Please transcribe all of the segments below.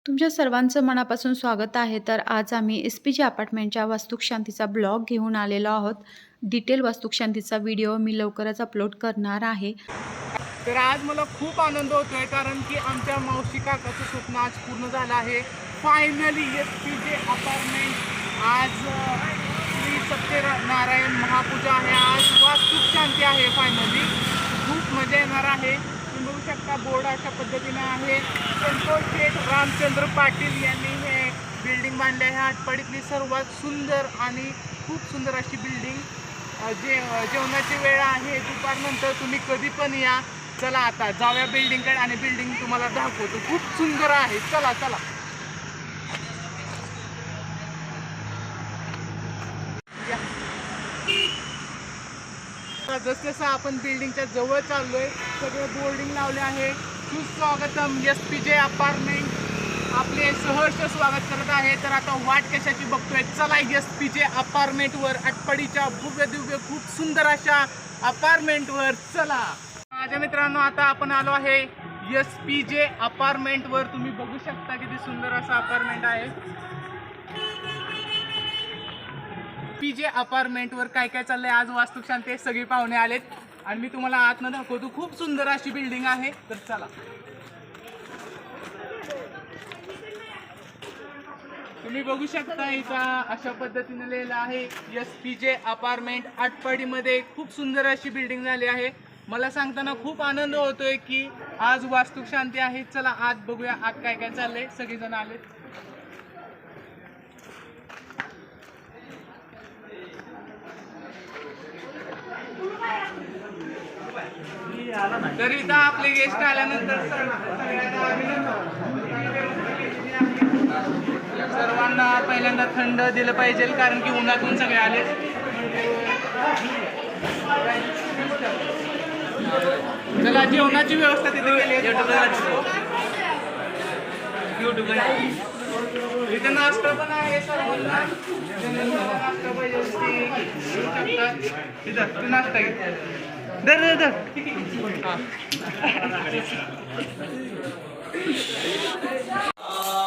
तुमच्या सर्वांचं मनापासून स्वागत आहे. तर आज आम्ही एस-पी-जे अपार्टमेंटच्या वास्तुशांतीचा ब्लॉग घेऊन आलेलो आहोत. डिटेल वास्तुशांतीचा व्हिडिओ मी लवकरच अपलोड करणार आहे. तर आज मला खूप आनंद होतोय कारण की आमच्या मावशी काकाचं स्वप्न आज पूर्ण झालं आहे. फायनली एस-पी-जे अपार्टमेंट आज श्री सत्यनारायण महापूजा आहे. आज वास्तुशांती आहे. फायनली खूप मजा येणार आहे. तुम्ही बघू शकता बोर्ड अशा पद्धतीने आहे. संतोष शेठ रामचंद्र पाटील यांनी हे बिल्डिंग बांधली आहे. आटपाडीतली सर्वात सुंदर आणि खूप सुंदर अशी बिल्डिंग. जेवणाची वेळ आहे दुपारनंतर, तुम्ही कधी पण या. चला आता जाऊया बिल्डिंगकडे आणि बिल्डिंग तुम्हाला दाखवतो. खूप सुंदर आहे. चला चला. जसं आपण बिल्डिंगच्या जवळ चाललोय, सगळे बोर्डिंग लावले आहे. सुस्वागतम एस-पी-जे अपार्टमेंट आपले सहर्ष स्वागत करत आहे. तर आता वाट कशाची बघतोय, चला एस-पी-जे अपार्टमेंटवर, आटपाडीच्या भव्य दिव्य खूप सुंदर अशा अपार्टमेंटवर चला. माझ्या मित्रांनो, आता आपण आलो आहे एस-पी-जे अपार्टमेंटवर. तुम्ही बघू शकता किती सुंदर असं अपार्टमेंट आहे. पी-जे अपार्टमेंटवर काय काय चाललंय आज वास्तुशांती, सगळे पाहुणे आलेत आणि मी तुम्हाला आतनं दाखवतो. खूप सुंदर अशी बिल्डिंग आहे. तर चला. तुम्ही बघू शकता इथं अशा पद्धतीने लिहिलं आहे एस-पी-जे अपार्टमेंट. आटपाडीमध्ये खूप सुंदर अशी बिल्डिंग झाली आहे. मला सांगताना खूप आनंद होतोय की आज वास्तुशांती आहे. चला आत बघूया आत काय काय चाललंय. सगळेजण आलेत. तर इथं आपले गेस्ट आल्यानंतर सर्वांना पहिल्यांदा थंड दिलं पाहिजे कारण की उन्हातून सगळे आले. चला जेवणाची व्यवस्था तिथे केली आहे. इथे नाश्ता पण आहे. सर्वांना नाश्ता पाहिजे तिथं नाश्ता घे. दर दर दर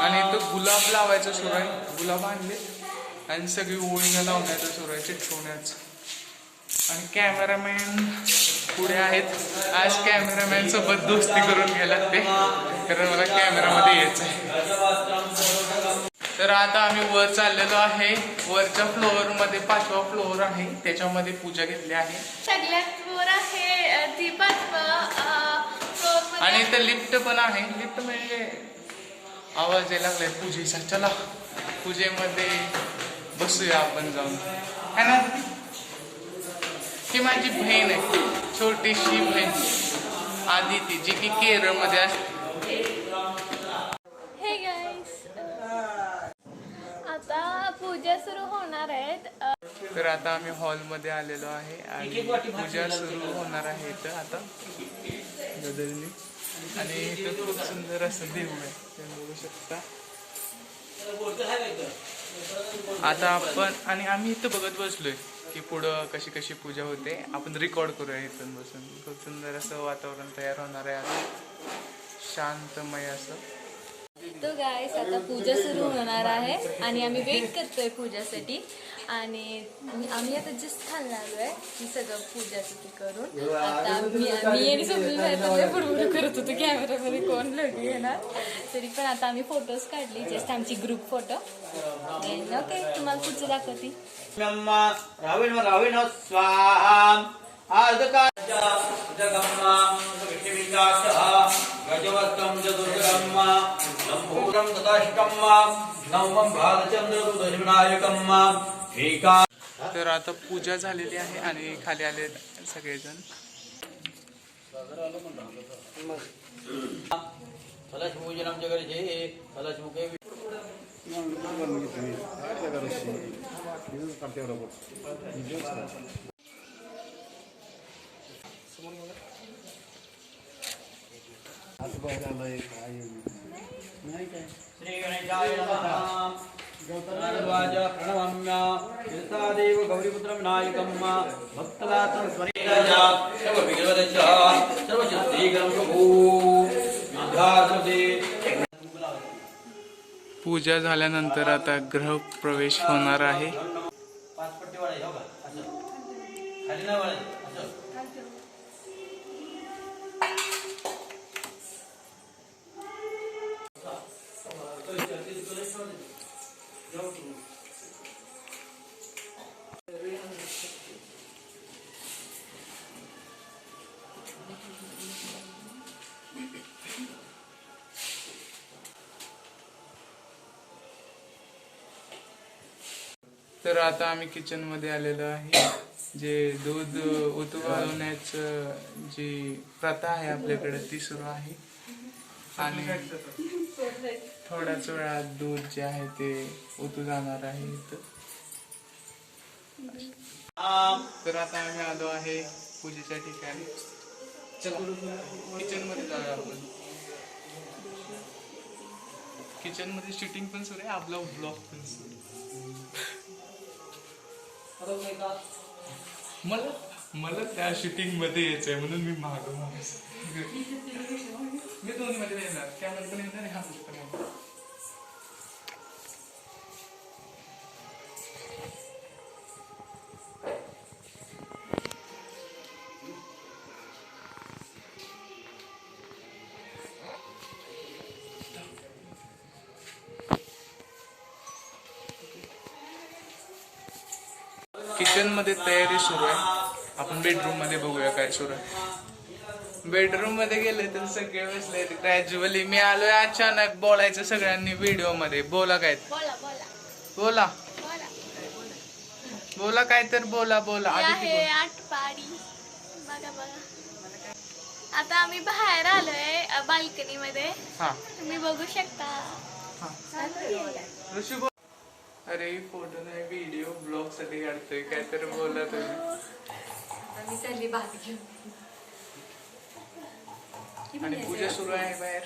आणि तो गुलाब लावायचं सुरू आहे. गुलाब आणले आणि सगळी ओळीला लावण्याचं सुरू आहे, चिटकवण्याचं. आणि कॅमेरामॅन पुढे आहेत. आज कॅमेरामॅन सोबत दोस्ती करून घ्यायला लागते कारण मला कॅमेरामध्ये यायचं आहे. तर आता आम्ही वर चाललेलो आहे. वरच्या फ्लोअरमध्ये 5वा फ्लोअर आहे, त्याच्यामध्ये पूजा घेतली आहे. सगळ्यात वर आहे ती 5वा आणि इथं लिफ्ट पण आहे. लिफ्ट म्हणजे आवाज यायला लागलाय पूजेचा. चला पूजेमध्ये बसूया आपण जाऊन, है ना. ही माझी बहीण आहे, छोटीशी बहीण आदिती, जी की केरळमध्ये असते. हे गाईस, आता पूजा सुरू होणार आहेत. तर आता आम्ही हॉलमध्ये आलेलो आहे आणि पूजा सुरू होणार आहे इथं आता गदरनी. आणि इथं खूप सुंदर असं देव आहे, तुम्ही बघू शकता. आता आपण आणि आम्ही इथं बघत बसलोय की पुढं कशी कशी पूजा होते. आपण रेकॉर्ड करूया इथून बसून. खूप सुंदर असं वातावरण तयार होणार आहे आता, शांतमय असं. तो गाईस, आता पूजा सुरू होणार आहे आणि आम्ही वेट करतोय पूजासाठी. आणि आम्ही आता जस्ट खाल्ला आलोय की सगळं पूजासाठी करून. आता मी आणि स्वप्नील बाहेर पुढे करत होतो कॅमेरामध्ये, कोण लगे येणार तरी पण आता आम्ही फोटोज काढली, जस्ट आमची ग्रुप फोटो. ओके, तुम्हाला पुढचं दाखवते. रावीण रावीण स्वाम गजवत्तम चतुर्गम नमोरम तदाष्टम नवम भालचंद्रनायकम. तर आता पूजा झालेली आहे आणि खाली आले सगळेजण. फलशपूजनम जगर्जे फलशमुखे श्री गणेशाय नमः. प्रणवम्य तीर्थादेव गौरीपुत्रं नायकं भक्तदात्रं स्वरेराजा सर्वविघ्नवदच्च सर्वसिद्धिकरं प्रभो विद्याधरे. पूजा झाल्यानंतर आता गृहप्रवेश होणार आहे. 5 पट्टी वाढायची हो का असं खाली नाही वाढायचं असं. तर आता आम्ही किचन मध्ये आलेलो आहे. जे दूध उतू घालवण्याचं जी प्रथा आहे आपल्याकडे ती सुरू आहे आणि थोड्याच वेळात दूध जे आहे ते उतू जाणार आहे इथं. तर आता आम्ही आलो आहे पूजेच्या ठिकाणी. चला किचन मध्ये जाऊया आपण. किचन मध्ये शूटिंग पण सुरू आहे, आपला ब्लॉग पण सुरू आहे. मला त्या शूटिंग मध्ये यायचंय म्हणून मी मागं मी दोन्ही मध्ये येणार, त्यामध्ये पण येणार हा पण येणार. किचन मध्ये तयारी सुरू आहे. आपण बेडरूम मध्ये बघूया काय सुरू आहे. बेडरूम मध्ये गेले तर सगळे बसले ग्रॅज्युअली. मी आलोय अचानक बोलायचं सगळ्यांनी व्हिडिओ मध्ये. बोला काय बोला बोला काय तर बोला बोला. आहे आटपाडी. बघा बघा आता आम्ही बाहेर आलोय बाल्कनी मध्ये. हा तुम्ही बघू शकता. ऋषी बोल. अरे फोटो नाही व्हिडिओ ब्लॉग साठी काढतोय काय तर बोला तुम्ही. मी चालली भात घेऊन. आणि पूजा सुरू आहे बाहेर.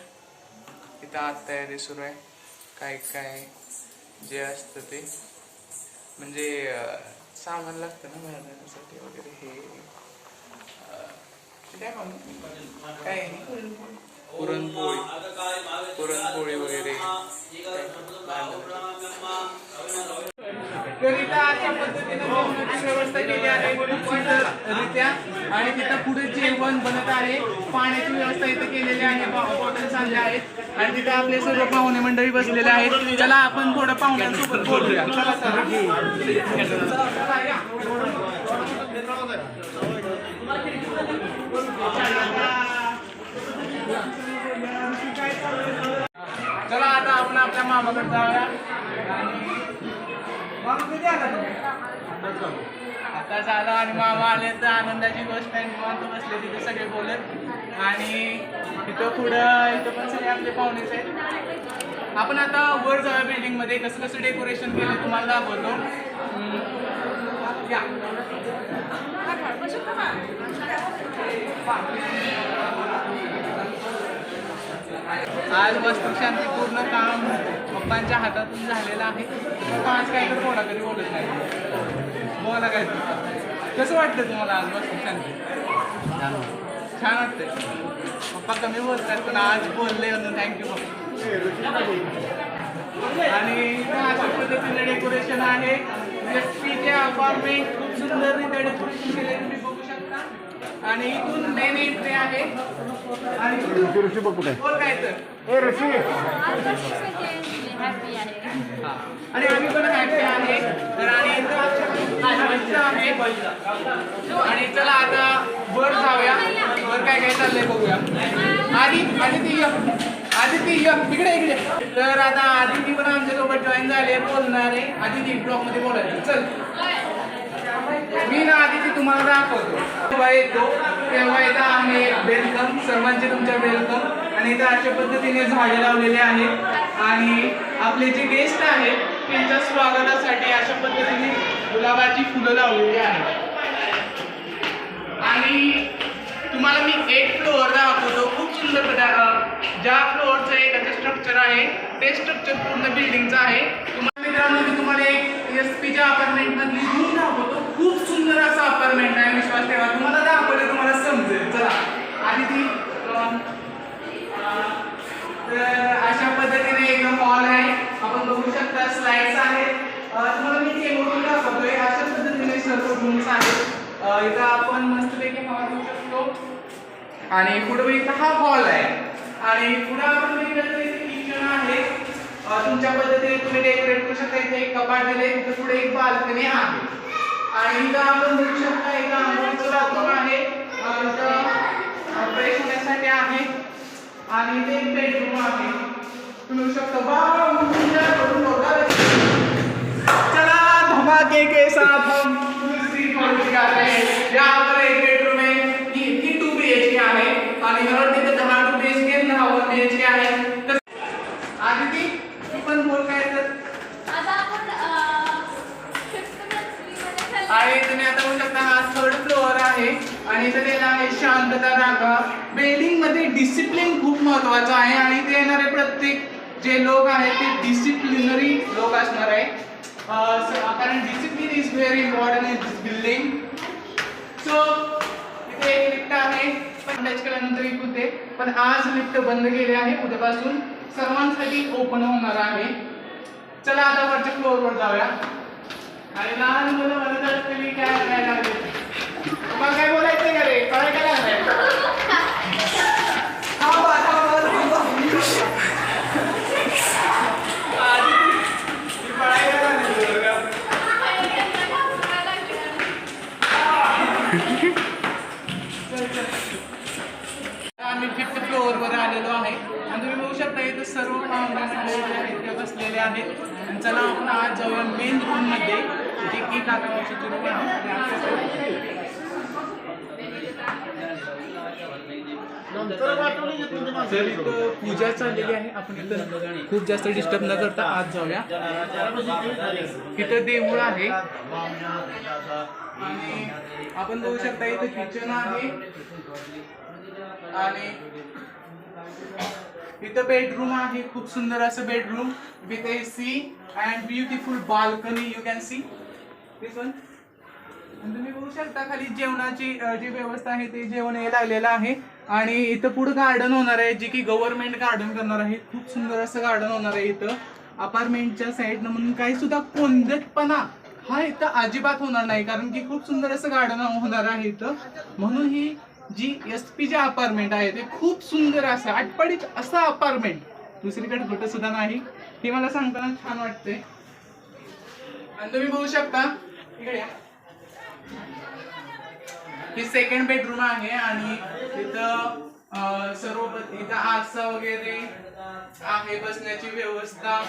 इथं आत तयारी सुरू आहे. काय काय जे असतं ते म्हणजे सामान लागतं ना बाहेर जाण्यासाठी वगैरे. हे काय म्हणू काय पुरणपोळी पुरणपोळी वगैरे. करिता अशा पद्धतीने जेवणाची व्यवस्था केली आहे खूप सुंदररित्या. आणि तिथं पुढे जेवण बनत आहे. पाण्याची व्यवस्था इथं केलेली आहे. बॉटल्स आणल्या आहेत आणि तिथं आपले सर्व पाहुणे मंडळी बसलेले आहेत. चला आपण थोडं पाहुण्यांसोबत बोलूया. चला आता आपण आपल्या मामाकडे जाऊया. आता झालं आणि मामा आले तर आनंदाची गोष्ट आहे. निवांत बसले तिथे सगळे बोलत आणि तिथं पुढं इथं पण सगळे आपले पाहुणेच आहेत. आपण आता वर जाऊया बिल्डिंग मध्ये. कसं कसं डेकोरेशन केलं तुम्हाला दाखवतो. आज वस्तुशांती पूर्ण काम पप्पांच्या हातातून झालेलं आहे. पप्पा आज काय तर बोला कधी बोलत नाही. बोला काय कसं वाटतं तुम्हाला आज वस्तुशांती? छान वाटतंय. पप्पा कमी बोलतात पण आज बोलले म्हणून थँक्यू पप्पा. आणि अशा पद्धतीने डेकोरेशन आहे. एसपीचे अपार्टमेंट खूप सुंदररित्या डेकोरेशन केले तुम्ही बघू शकता. आणि इथून मेन एंट्री आहे. आणि बोल काय तर आणि आम्ही पण हॅपी आहे. तर आणि आणि चला आता वर जाऊया. वर काय काय चाललंय बघूया. आदिती इकडे इकडे. तर आता आदिती पण आमच्यासोबत जॉईन झाली बोलणार आहे. आदिती ब्लॉग मध्ये बोलायचं. चल मी ना आदिती तुम्हाला दाखवतो. तेव्हा येतो तेव्हा येतं आम्ही वेलकम सर्वांचे तुमच्या वेलकम. आणि इथं अशा पद्धतीने झाडे लावलेले आहेत आणि आपले जे गेस्ट आहेत त्यांच्या स्वागतासाठी अशा पद्धतीने गुलाबाची फुलं लावलेली आहेत. आणि तुम्हाला मी एक फ्लोअर दाखवतो. खूप सुंदर ज्या फ्लोअरचं एक स्ट्रक्चर आहे ते स्ट्रक्चर पूर्ण बिल्डिंगचं आहे. मित्रांनो मी तुम्हाला एक एसपीच्या अपार्टमेंट मधली रूम दाखवतो. खूप सुंदर असं अपार्टमेंट आहे. विश्वास ठेवा तुम्हाला दाखवलं तुम्हाला समजेल. चला आधी ती तर अशा पद्धतीने एक हॉल आहे. आपण इथं आपण मस्तपैकी हवा घेऊ शकतो आणि पुढे बघितलं हा हॉल आहे आणि पुढे आपण बघितलं तर इथे किचन आहे. तुमच्या पद्धतीने तुम्ही डेकोरेट करू शकता. इथे एक कपाट दिले, तिथे पुढे एक बाल्कनी आहे आणि इथं आपण बघू शकता इथं आंघोळीचं बाथरूम आहे, इथं फ्रेश होण्यासाठी आहे आणि इथे एक बेडरूम आहे. तुम्ही बघू शकता चला धमाके के साथ हम दूसरी फ्लोर पे जाते हैं. यहाँ पर एक बेडरूम है, ही 2 BHK आहे आणि मला तिथे 10 2 BHK 9 BHK आहे. आदिती तू पण बोल काय तर आता आपण fifth मजलीमध्ये आणि तुम्ही आता बघू शकता हा 3rd फ्लोअर आहे आणि इथे दिला आहे शांतता राखा. बिल्डिंग मध्ये डिसिप्लिन खूप महत्त्वाचं आहे आणि इथे येणारे प्रत्येक जे लोक आहेत ते डिसिप्लिनरी लोक असणार आहे. कारण discipline is very important in this building. So इथे एक लिफ्ट आहे पण टच केल्यानंतर एक होते, पण आज लिफ्ट बंद केले आहे, उद्यापासून सर्वांसाठी ओपन होणार आहे. चला आता वरच्या फ्लोअरवर जाऊया. आणि लहान मुलं म्हणत असतील काय करायला लागले, तुम्हाला काय बोलायचं का रे, काय काय लागलंय आम्ही 5th फ्लोअरवर आलेलो आहे आणि तुम्ही बघू शकता इथे सर्व पाहुणे बसलेले आहेत. चला आपण आज जाऊया मेन रूम मध्ये जे की काकाची रूम आहे. तर इथं पूजा चाललेली आहे, आपण इथं खूप जास्त डिस्टर्ब न करता आज जाऊया. इथं देऊळ आहे आणि आपण बघू शकता इथं किचन आहे आणि इथं बेडरूम आहे, खूप सुंदर असं bedroom with AC and beautiful balcony. You can see this one. तुम्ही बघू शकता खाली जेवणाची जी व्यवस्था आहे ते जेवण हे लागलेलं आहे आणि इथं पुढे गार्डन होणार आहे जे की गव्हर्नमेंट गार्डन करणार आहे. खूप सुंदर असं गार्डन होणार आहे इथं अपार्टमेंटच्या साईडनं, म्हणून काही सुद्धा कोंदटपणा हा इथं अजिबात होणार नाही कारण की खूप सुंदर असं गार्डन होणार आहे इथं. म्हणून ही जी SP जे अपार्टमेंट आहे ते खूप सुंदर असं आटपाडीत असं अपार्टमेंट दुसरीकडे कुठं सुद्धा नाही, हे मला सांगताना छान वाटतंय. आणि तुम्ही बघू शकता इकडे ही 2nd बेडरूम आहे आणि इथं सर्व इथं आरसा वगैरे आहे, बसण्याची व्यवस्था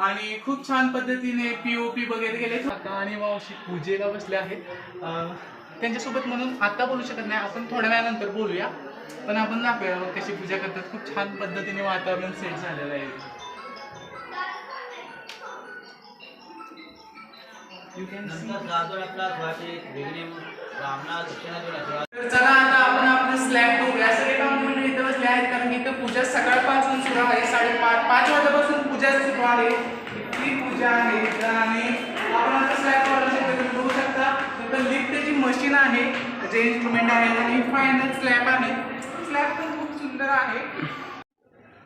आणि खूप छान पद्धतीने POP वगैरे केले. आणि मावशी पूजेला बसले आहेत त्यांच्यासोबत, म्हणून आता बोलू शकत नाही, आपण थोड्या वेळानंतर बोलूया. पण आपण दाखवूया कशी पूजा करतात. खूप छान पद्धतीने वातावरण सेट झालेलं आहे. चला आता आपण आपलं स्लॅब बघूया. सगळे काम इथं बसले आहेत कारण इथं पूजा सकाळपासून सुरू आहे. 5:30 वाजल्यापासून पूजा सुरू आहे. इतकी पूजा आहे इथं आणि आपण आता स्लॅब बघू शकता. इथं लिफ्टची मशीन आहे, जे इन्स्ट्रुमेंट आहे आणि फायनल स्लॅब आहे. स्लॅब पण खूप सुंदर आहे.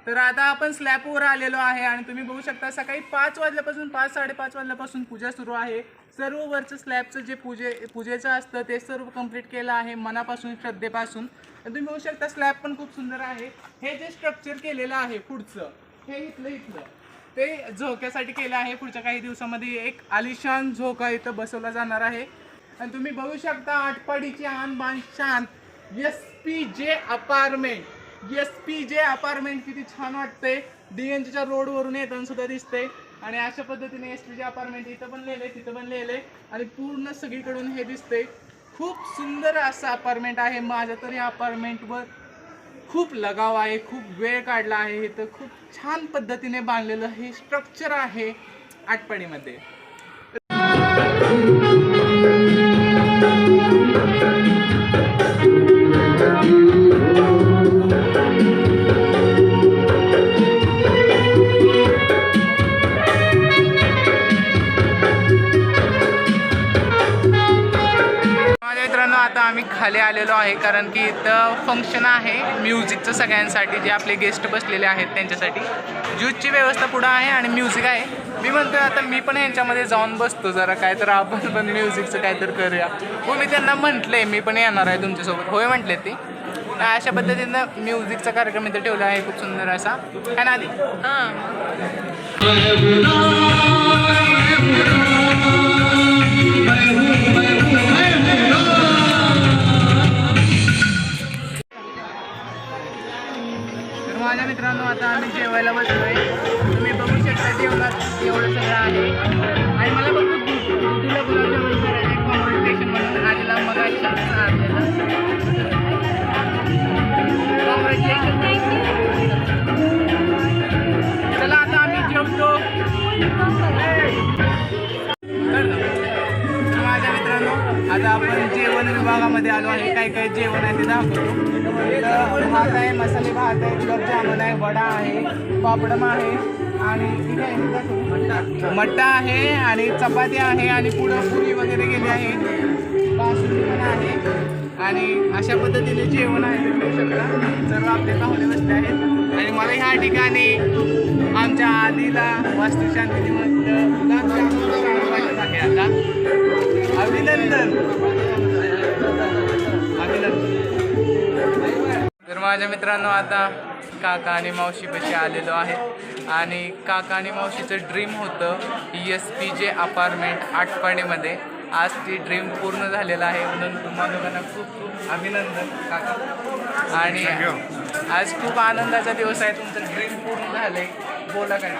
तर आता आपण स्लॅबवर आलेलो आहे आणि तुम्ही बघू शकता सकाळी 5 वाजल्यापासून 5-5:30 वाजल्यापासून पूजा सुरू आहे. सर्व वरचं स्लॅबचं जे पूजेचं असतं ते सर्व कंप्लीट केलं आहे मनापासून, श्रद्धेपासून. तुम्ही बघू शकता स्लॅब पण खूप सुंदर आहे. हे जे स्ट्रक्चर केलेलं आहे पुढचं, हे इथलं ते झोक्यासाठी केलं आहे. पुढच्या काही दिवसामध्ये एक आलिशान झोका इथं बसवला जाणार आहे. आणि तुम्ही बघू शकता आटपाडीची आणबाण शान SP जे अपार्टमेंट किती छान वाटतंय. DNGच्या रोडवरून येताना सुद्धा दिसतंय आणि अशा पद्धतीने SP जे अपार्टमेंट इथं पण लिहिलंय, तिथं पण लिहिलंय आणि पूर्ण सगळीकडून हे दिसतंय. खूप सुंदर असं अपार्टमेंट आहे. माझ्या तरी अपार्टमेंटवर खूप लगाव आहे, खूप वेळ काढला आहे. इथं खूप छान पद्धतीने बांधलेलं हे स्ट्रक्चर आहे आटपाडीमध्ये. आता आम्ही खाली आलेलो आहे कारण की इथं फंक्शन आहे म्युझिकचं सगळ्यांसाठी, जे आपले गेस्ट बसलेले आहेत त्यांच्यासाठी. ज्यूसची व्यवस्था पुढं आहे आणि म्युझिक आहे. मी म्हणतोय आता मी पण यांच्यामध्ये जाऊन बसतो जरा, काय तर आपण पण म्युझिकचं काय तर करूया. हो, मी त्यांना म्हटलंय मी पण येणार आहे तुमच्यासोबत. होय म्हटले ते. अशा पद्धतीनं म्युझिकचा कार्यक्रम इथं ठेवला आहे खूप सुंदर असा. काय ना आधी तर माझ्या मित्रांनो आता आम्ही जेवायला बसलोय. तुम्ही बघू शकता जेवणात एवढं सगळं आहे. आणि मला फक्त दुधीला गुलाबजामुन करायचं कॉम्पिटिशन म्हणून आलेला मग चला आता आम्ही जेवतो. माझ्या मित्रांनो आता आपण जेवण विभागामध्ये आलो आहे. काय काय जेवण आहे ते दाखवतो. भात आहे, मसाले भात आहे, गुलाबजामुन आहे, वडा आहे, पापडम आहे आणि ठीक आहे मट्टा आहे आणि चपाती आहे आणि पुढं पुरी वगैरे गेली आहे, बासुंदी पण आहे आणि अशा पद्धतीने जेवण आहे. बघू शकता सर्व आपले पाहुणे बसले आहेत. आणि मला ह्या ठिकाणी आमच्या आधीला वास्तुशांतीनिमित्त वाटत आहे. आता अभिनंदन अभिनंदन. तर माझ्या मित्रांनो आता काका आणि मावशीपाशी आलेलो आहे आणि काका आणि मावशीचं ड्रीम होतं SPJ अपार्टमेंट आटपाडीमध्ये. आज ती ड्रीम पूर्ण झालेलं आहे म्हणून तुम्हाला लोकांना खूप खूप अभिनंदन काका. आणि आज खूप आनंदाचा दिवस आहे, तुमचं ड्रीम पूर्ण झालं आहे. बोला काय